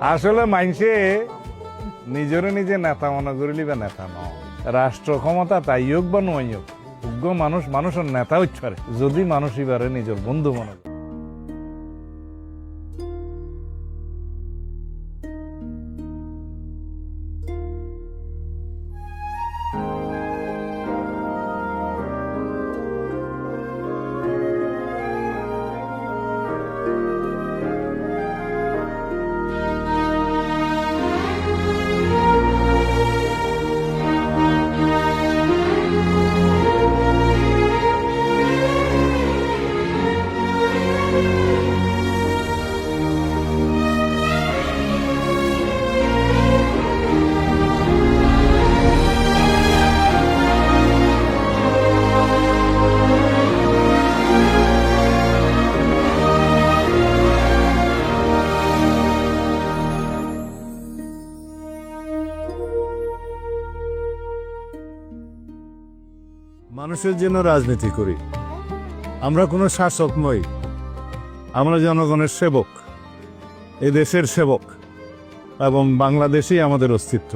আসলে মাইনসে নিজরে নিজে নেতা মনে করিলি বা নেতা নয়, রাষ্ট্র ক্ষমতা তাই হোক বা নয় হোক, যোগ্য মানুষ মানুষের নেতা হইতে পারে যদি মানুষ এবারে নিজের বন্ধু মনে করে। মানুষের জন্য রাজনীতি করি, আমরা কোনো শাসক নই, আমরা জনগণের সেবক, এ দেশের সেবক, এবং বাংলাদেশেই আমাদের অস্তিত্ব।